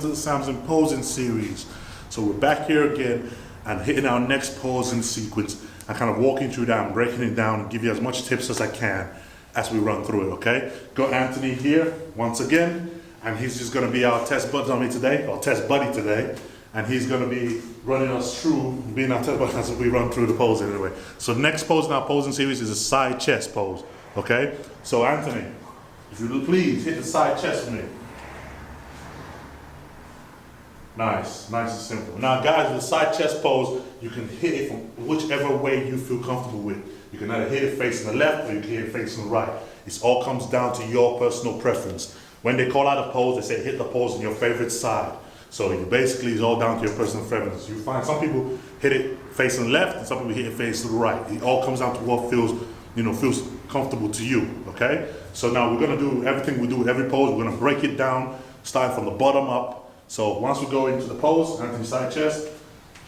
to the Samson posing series. So we're back here again and hitting our next posing sequence and kind of walking through that and breaking it down and give you as much tips as I can as we run through it, okay? Got Anthony here once again, and he's just gonna be our test buddy today, and he's gonna be running us through, being our test buddy as we run through the posing anyway. So next pose in our posing series is a side chest pose, okay? So Anthony, if you will please hit the side chest for me. Nice, nice and simple. Now guys, with the side chest pose, you can hit it from whichever way you feel comfortable with. You can either hit it facing the left or you can hit it facing the right. It all comes down to your personal preference. When they call out a pose, they say hit the pose on your favorite side. So basically it's all down to your personal preference. You find some people hit it facing the left and some people hit it facing the right. It all comes down to what feels comfortable to you, okay? So now we're gonna do everything we do with every pose. We're gonna break it down, starting from the bottom up. So once we go into the pose, Anthony side chest,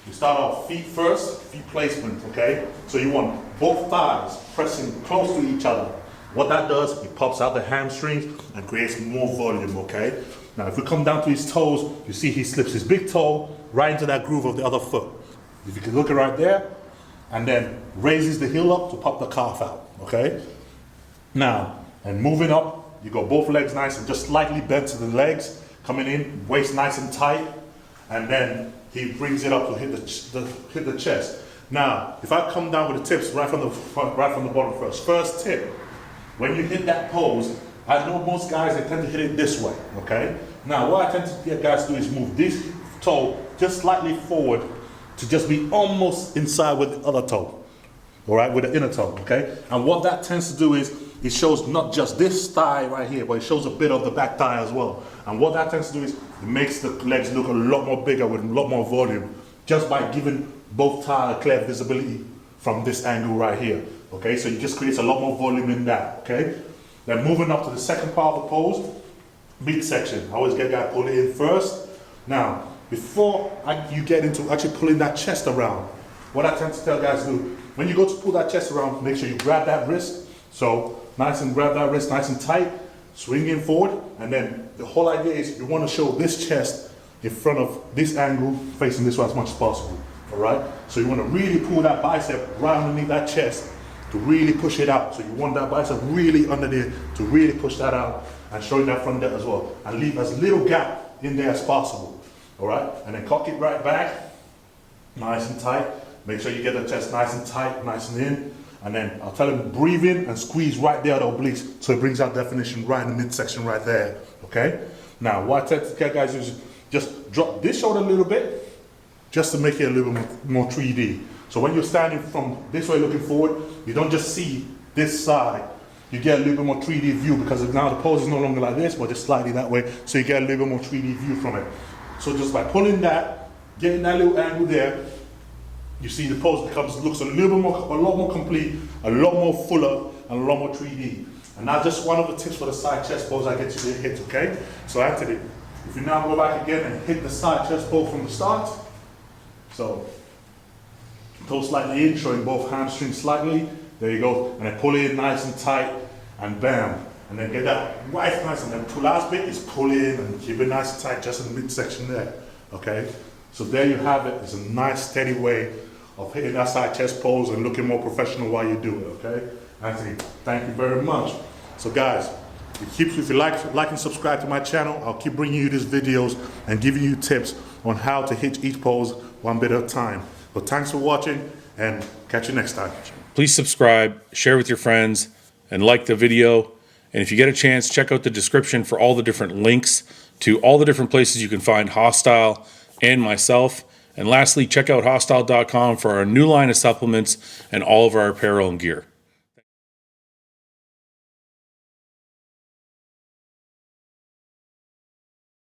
we start off feet first, feet placement, okay? So you want both thighs pressing close to each other. What that does, it pops out the hamstrings and creates more volume, okay? Now if we come down to his toes, you see he slips his big toe right into that groove of the other foot. If you can look at right there, and then raises the heel up to pop the calf out, okay? Now, and moving up, you got both legs nice and just slightly bent to the legs, coming in, waist nice and tight, and then he brings it up to hit the chest. Now, if I come down with the tips right from the front, right from the bottom first. First tip, when you hit that pose, I know most guys, they tend to hit it this way, okay? Now, what I tend to get guys to do is move this toe just slightly forward to just be almost inside with the other toe, all right, with the inner toe, okay? And what that tends to do is, it shows not just this thigh right here, but it shows a bit of the back thigh as well. And what that tends to do is, it makes the legs look a lot more bigger with a lot more volume, just by giving both thighs clear visibility from this angle right here, okay? So it just creates a lot more volume in that, okay? Then moving up to the second part of the pose, midsection. I always get guys pull it in first. Now, before you get into actually pulling that chest around, what I tend to tell guys to do, when you go to pull that chest around, make sure you grab that wrist. So nice and grab that wrist nice and tight, swing in forward, and then the whole idea is you want to show this chest in front of this angle, facing this way as much as possible, all right? So you want to really pull that bicep right underneath that chest to really push it out. So you want that bicep really under there to really push that out and showing that from there as well. And leave as little gap in there as possible, all right? And then cock it right back, nice and tight. Make sure you get the chest nice and tight, nice and in. And then I'll tell him breathe in and squeeze right there at the obliques so it brings out definition right in the midsection right there, okay? Now what I tend to get guys is just drop this shoulder a little bit just to make it a little more 3D. So when you're standing from this way looking forward, you don't just see this side, you get a little bit more 3D view because now the pose is no longer like this, but just slightly that way, so you get a little bit more 3D view from it. So just by pulling that, getting that little angle there, you see the pose looks a lot more complete, a lot more fuller, and a lot more 3D. And now just one of the tips for the side chest pose I get you to hit, okay? So Anthony, if you now go back again and hit the side chest pose from the start. So, toe slightly in, showing both hamstrings slightly. There you go. And then pull it in nice and tight, and bam. And then get that right nice, and then the last bit is pull in and keep it nice and tight just in the midsection there, okay? So there you have it. It's a nice steady way of hitting that side chest pose and looking more professional while you do it, okay? Anthony, thank you very much. So guys, if you like and subscribe to my channel, I'll keep bringing you these videos and giving you tips on how to hit each pose one bit at a time. But thanks for watching and catch you next time. Please subscribe, share with your friends, and like the video. And if you get a chance, check out the description for all the different links to all the different places you can find HOSSTILE and myself. And lastly, check out HOSSTILE.com for our new line of supplements and all of our apparel and gear.